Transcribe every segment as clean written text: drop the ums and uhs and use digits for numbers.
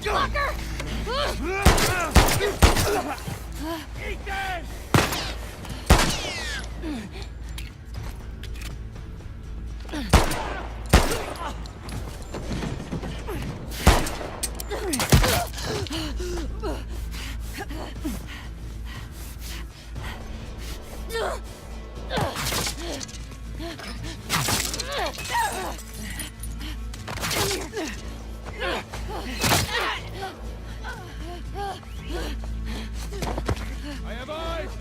Motherfucker! Eat this! I have eyes!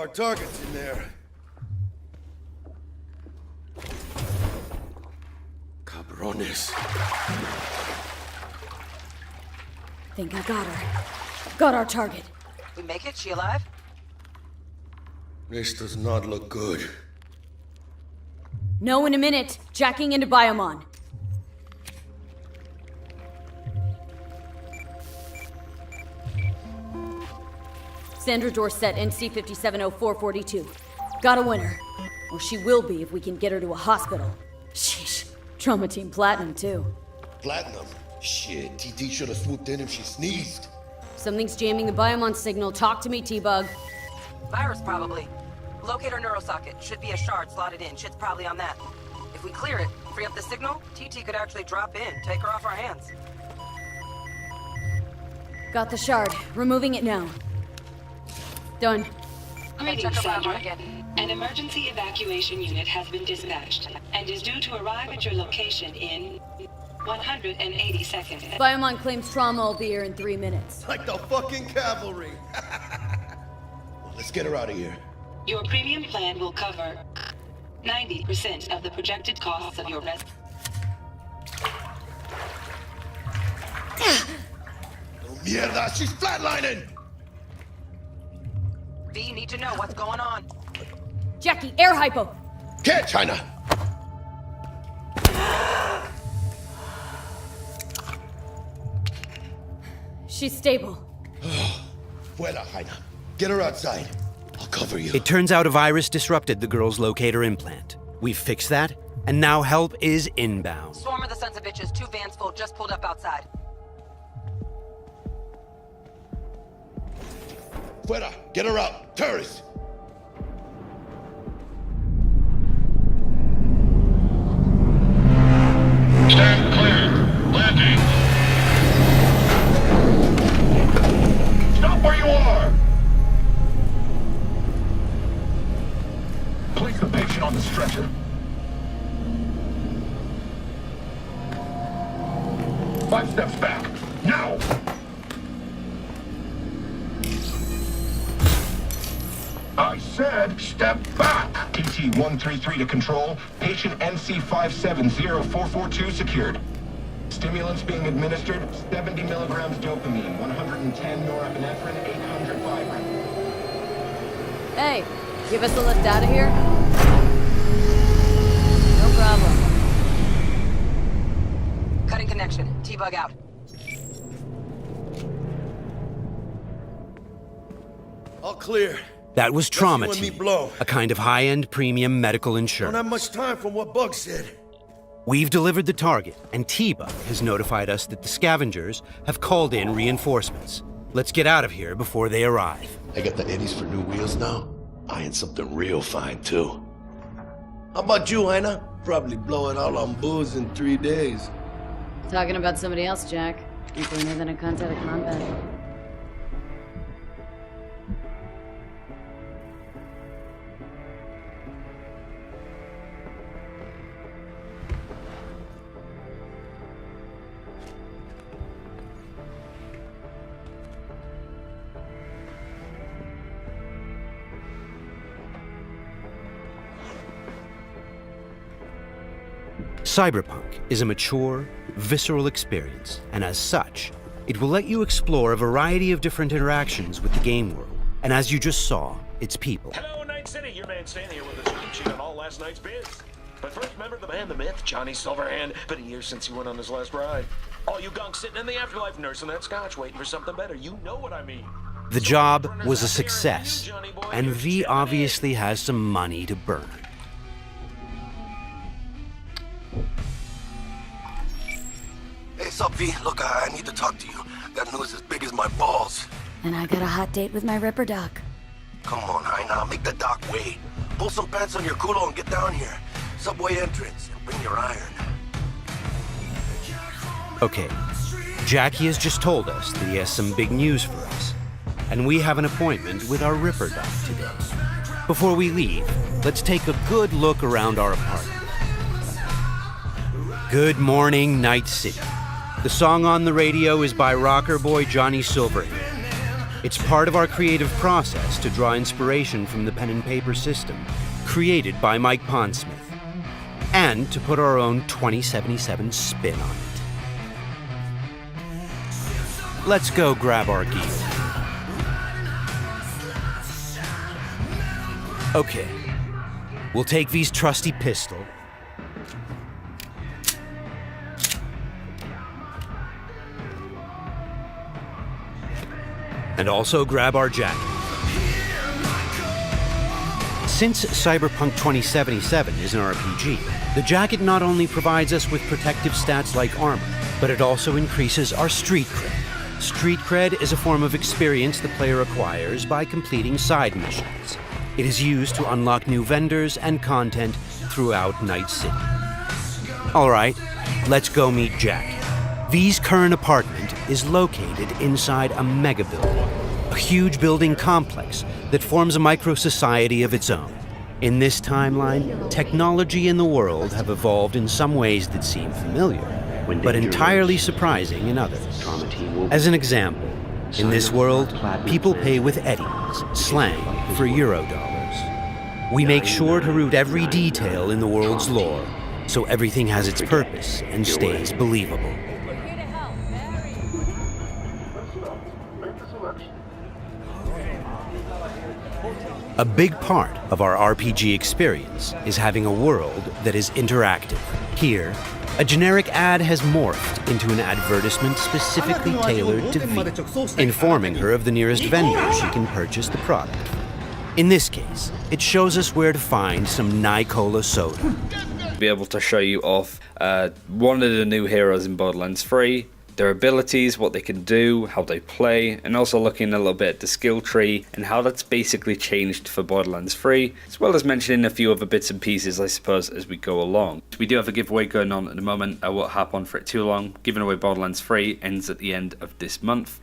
our targets in there. Cabrones. Think I got her. Got our target. We make it? She alive? This does not look good. No, in a minute. Jacking into Biomon. Sandra Dorset, NC 570442. Got a winner. Or she will be if we can get her to a hospital. Sheesh. Trauma Team Platinum, too. Platinum? Shit, TT should have swooped in if she sneezed. Something's jamming the Biomon signal. Talk to me, T-Bug. Virus, probably. Locate our neurosocket. Should be a shard slotted in. Shit's probably on that. If we clear it, free up the signal, TT could actually drop in, take her off our hands. Got the shard. Removing it now. Done. Greetings, Sandra. An emergency evacuation unit has been dispatched and is due to arrive at your location in 180 seconds. Biomon claims trauma will be here in 3 minutes. Like the fucking cavalry. Well, let's get her out of here. Your premium plan will cover 90% of the projected costs of your Oh, mierda, she's flatlining! V, need to know what's going on. Jackie, air hypo! Catch, China! She's stable. Fuera, Jaina. Get her outside. I'll cover you. It turns out a virus disrupted the girl's locator implant. We've fixed that, and now help is inbound. Swarm of the sons of bitches, 2 vans full, just pulled up outside. Fuera, get her out. Terrorists! Stand clear. Landing. Stop where you are. Place the patient on the stretcher. Five steps back. Now! I said step back! PT-133 to control. Patient NC570442 secured. Stimulants being administered, 70 milligrams dopamine, 110 norepinephrine, 800 Vibrant. Hey, give us a lift out of here? No problem. Cutting connection. T-Bug out. All clear. That was Trauma Let's see when Team, we blow. a kind of high-end premium medical Don't insurance. have much time from what Bug said. We've delivered the target, and T-Bug has notified us that the scavengers have called in reinforcements. Let's get out of here before they arrive. I got the eddies for new wheels now. Eyeing something real fine, too. How about you, Jaina? Probably blow it all on booze in 3 days. Talking about somebody else, Jack. You cleaner than a cunt at a combat. Cyberpunk is a mature, visceral experience, and as such, it will let you explore a variety of different interactions with the game world. And as you just saw, its people. Hello, Night City. Your man Stan here with a cheat sheet on all last night's bids. But first, remember the man, the myth, Johnny Silverhand. Been a year since he went on his last ride. All you gunks sitting in the afterlife nursing that scotch, waiting for something better. You know what I mean. The job was a success, and V obviously has some money to burn. Hey, sup, V? Look, I need to talk to you. Got news as big as my balls. And I got a hot date with my Ripper Doc. Come on, Jaina, make the doc wait. Pull some pants on your culo and get down here. Subway entrance, and bring your iron. Okay, Jackie has just told us that he has some big news for us, and we have an appointment with our Ripper Doc today. Before we leave, let's take a good look around our apartment. Good morning, Night City. The song on the radio is by rocker boy Johnny Silverhand. It's part of our creative process to draw inspiration from the pen and paper system created by Mike Pondsmith, and to put our own 2077 spin on it. Let's go grab our gear. Okay, we'll take V's trusty pistol, and also grab our jacket. Since Cyberpunk 2077 is an RPG, the jacket not only provides us with protective stats like armor, but it also increases our street cred. Street cred is a form of experience the player acquires by completing side missions. It is used to unlock new vendors and content throughout Night City. Alright, let's go meet Jack. V's current apartment is located inside a mega building, a huge building complex that forms a micro-society of its own. In this timeline, technology and the world have evolved in some ways that seem familiar, but entirely surprising in others. As an example, in this world, people pay with eddies, slang for Eurodollars. We make sure to root every detail in the world's lore, so everything has its purpose and stays believable. A big part of our RPG experience is having a world that is interactive. Here, a generic ad has morphed into an advertisement specifically tailored to V, informing her of the nearest vendor she can purchase the product. In this case, it shows us where to find some Ni-Cola soda. Be able to show you off one of the new heroes in Borderlands 3, their abilities, what they can do, how they play, and also looking a little bit at the skill tree and how that's basically changed for Borderlands 3, as well as mentioning a few other bits and pieces, I suppose, as we go along. We do have a giveaway going on at the moment. I won't harp on for it too long. Giving away Borderlands 3 ends at the end of this month.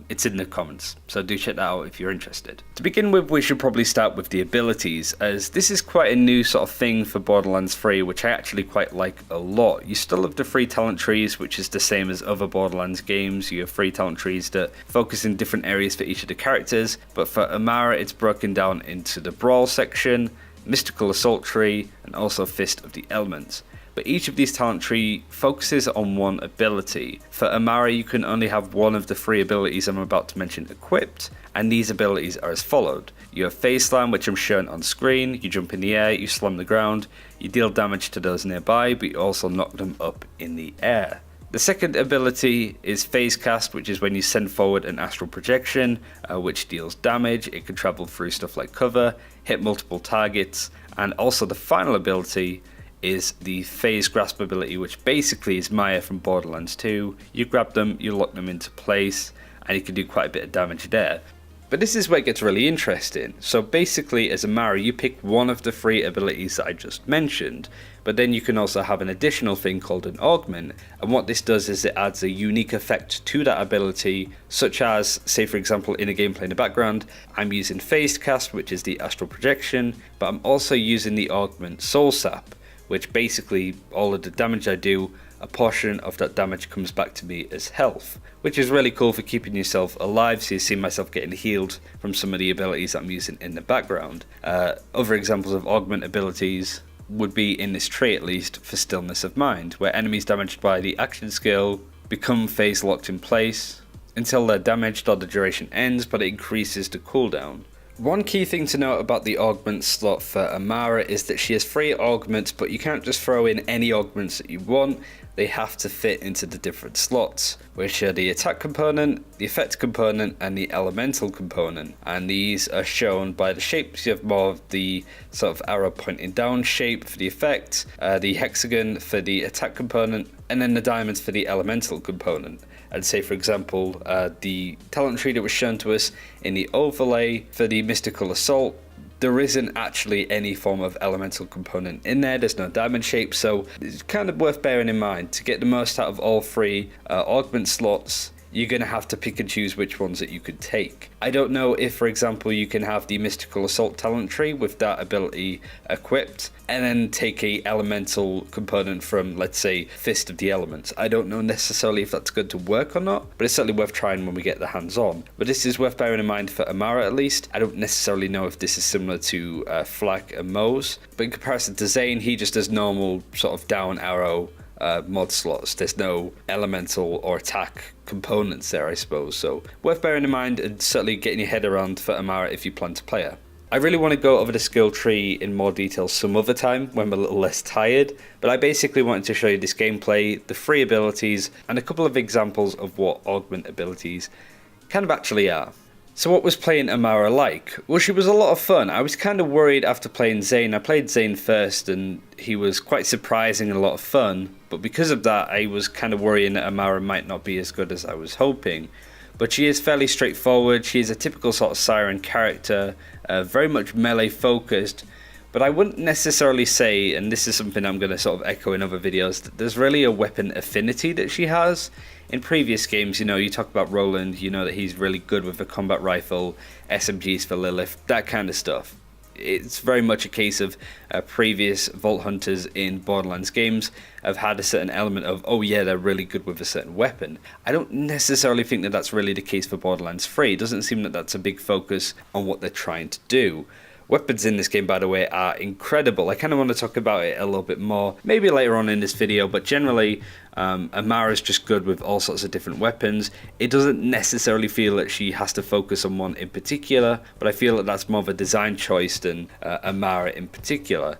It's in the comments, so do check that out if you're interested. To begin with, we should probably start with the abilities, as this is quite a new sort of thing for Borderlands 3, which I actually quite like a lot. You still have the 3 talent trees, which is the same as other Borderlands games. You have 3 talent trees that focus in different areas for each of the characters, but for Amara it's broken down into the Brawl section, Mystical Assault tree, and also Fist of the Elements. But each of these talent tree focuses on one ability. For Amara, you can only have one of the 3 abilities I'm about to mention equipped, and these abilities are as followed. You have Phase Slam, which I'm showing on screen. You jump in the air, you slam the ground, you deal damage to those nearby, but you also knock them up in the air. The second ability is Phase Cast, which is when you send forward an astral projection, which deals damage. It can travel through stuff like cover, hit multiple targets, and also the final ability is the Phase Grasp ability, which basically is Maya from Borderlands 2. You grab them, you lock them into place, and you can do quite a bit of damage there. But this is where it gets really interesting. So basically, as Amara, you pick one of the 3 abilities that I just mentioned, but then you can also have an additional thing called an augment, and what this does is it adds a unique effect to that ability, such as, say for example in a gameplay in the background, I'm using Phase Cast, which is the astral projection, but I'm also using the augment Soul Sap, which basically all of the damage I do, a portion of that damage comes back to me as health, which is really cool for keeping yourself alive. So you see myself getting healed from some of the abilities I'm using in the background. Other examples of augment abilities would be in this tree, at least, for Stillness of Mind, where enemies damaged by the action skill become phase locked in place until they're damaged or the duration ends, but it increases the cooldown. One key thing to note about the augment slot for Amara is that she has 3 augments, but you can't just throw in any augments that you want. They have to fit into the different slots, which are the attack component, the effect component, and the elemental component. And these are shown by the shapes. You have more of the sort of arrow pointing down shape for the effect, the hexagon for the attack component, and then the diamonds for the elemental component. I'd say, for example, the talent tree that was shown to us in the overlay for the Mystical Assault, there isn't actually any form of elemental component in there. There's no diamond shape, so it's kind of worth bearing in mind. To get the most out of all 3 augment slots, you're going to have to pick and choose which ones that you could take. I don't know if, for example, you can have the Mystical Assault talent tree with that ability equipped, and then take a elemental component from, let's say, Fist of the Elements. I don't know necessarily if that's good to work or not, but it's certainly worth trying when we get the hands on. But this is worth bearing in mind for Amara at least. I don't necessarily know if this is similar to Flak and Mose, but in comparison to Zane, he just does normal sort of down arrow mod slots. There's no elemental or attack components there, I suppose, so worth bearing in mind and certainly getting your head around for Amara if you plan to play her. I really want to go over the skill tree in more detail some other time when we're a little less tired, but I basically wanted to show you this gameplay, the free abilities, and a couple of examples of what augment abilities kind of actually are. So what was playing Amara like? Well, she was a lot of fun. I was kind of worried after playing Zane. I played Zane first and he was quite surprising and a lot of fun, but because of that I was kind of worrying that Amara might not be as good as I was hoping. But she is fairly straightforward. She is a typical sort of Siren character, very much melee focused, but I wouldn't necessarily say, and this is something I'm going to sort of echo in other videos, that there's really a weapon affinity that she has. In previous games, you know, you talk about Roland, you know that he's really good with a combat rifle, SMGs for Lilith, that kind of stuff. It's very much a case of previous Vault Hunters in Borderlands games have had a certain element of, oh yeah, they're really good with a certain weapon. I don't necessarily think that that's really the case for Borderlands 3. It doesn't seem that that's a big focus on what they're trying to do. Weapons in this game, by the way, are incredible. I kind of want to talk about it a little bit more, maybe later on in this video, but generally, Amara's just good with all sorts of different weapons. It doesn't necessarily feel that she has to focus on one in particular, but I feel that that's more of a design choice than Amara in particular.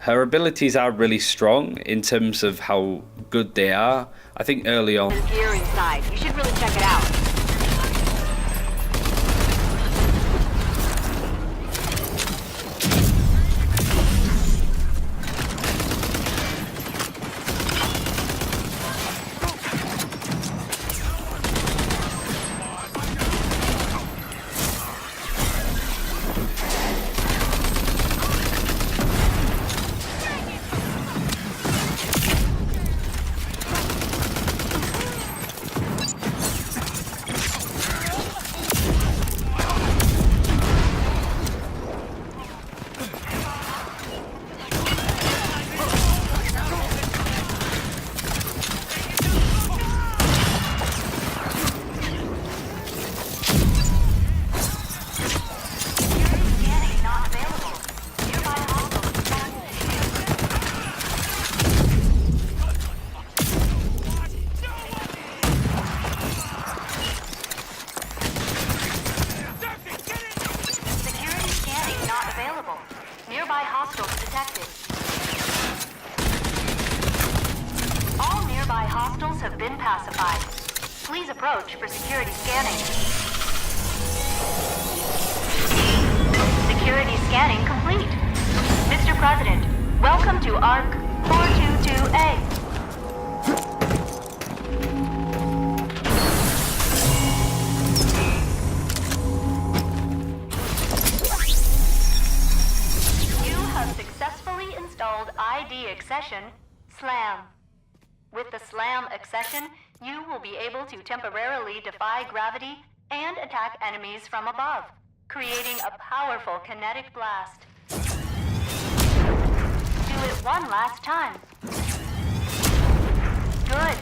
Her abilities are really strong in terms of how good they are. I think early on... There's gear inside. You should really check it out. Nearby hostiles detected. All nearby hostiles have been pacified. Please approach for security scanning. Security scanning complete. Mr. President, welcome to ARC 422A. ID accession, SLAM. With the SLAM accession, you will be able to temporarily defy gravity and attack enemies from above, creating a powerful kinetic blast. Do it one last time. Good.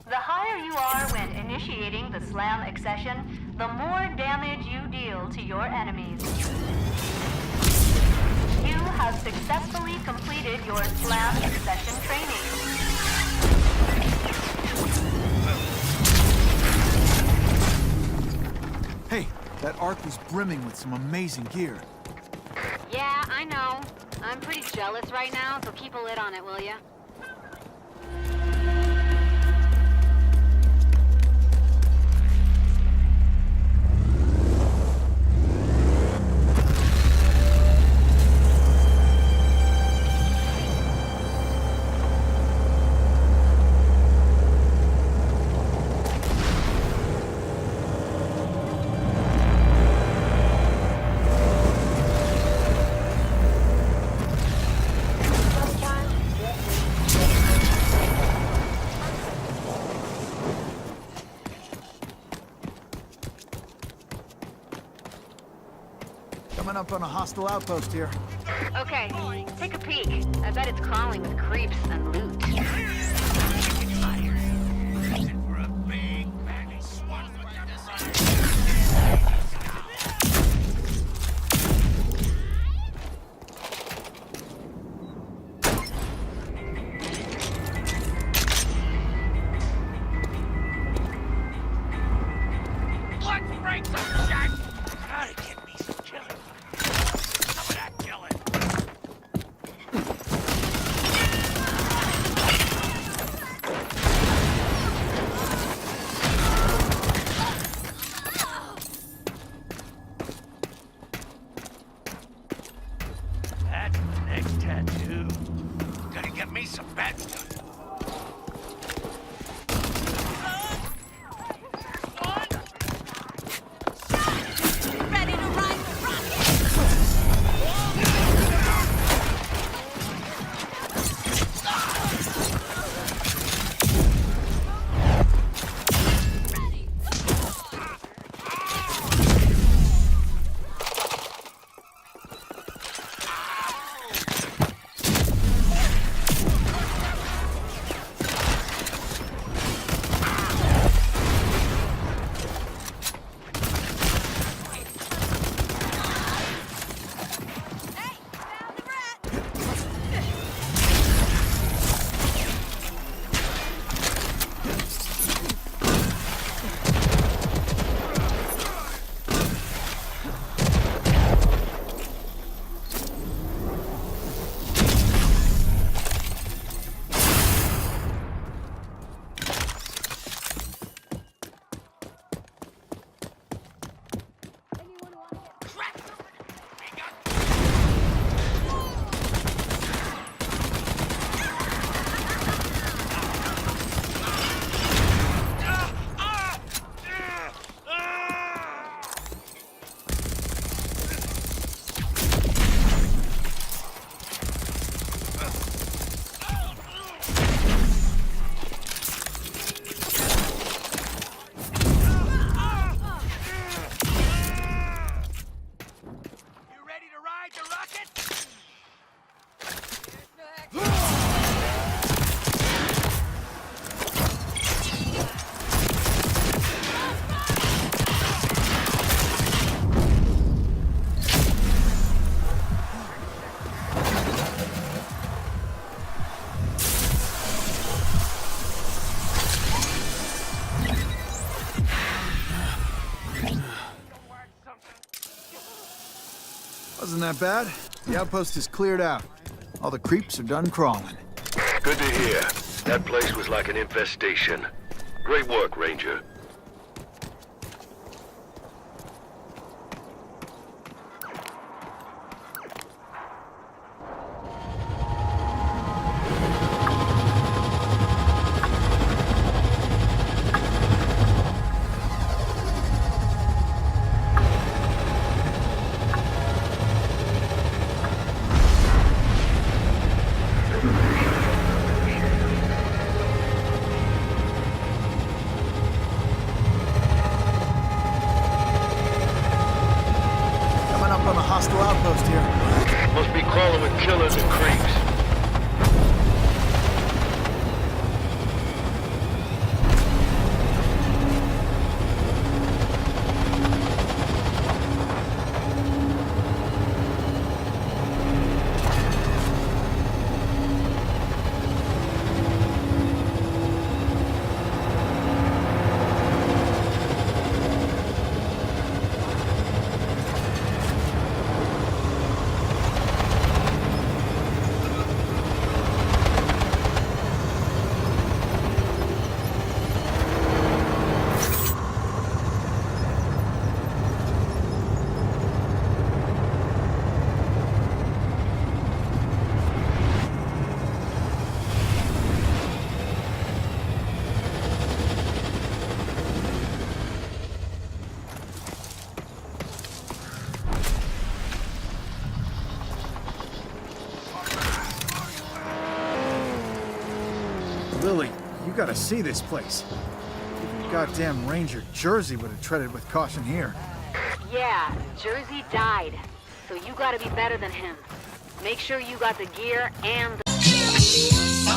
The higher you are when initiating the SLAM accession, the more damage you deal to your enemies. You have successfully completed your SLAM accession training. Hey, that ARC was brimming with some amazing gear. Yeah, I know. I'm pretty jealous right now, so keep a lid on it, will ya? Coming up on a hostile outpost here. Okay, take a peek. I bet it's crawling with creeps and loot. Wasn't that bad? The outpost is cleared out. All the creeps are done crawling. Good to hear. That place was like an infestation. Great work, Ranger. Hostile outpost here. Must be crawling with killers and creeps. Lily, you gotta see this place. Even goddamn Ranger Jersey would have treaded with caution here. Yeah, Jersey died. so you gotta be better than him. Make sure you got the gear and the...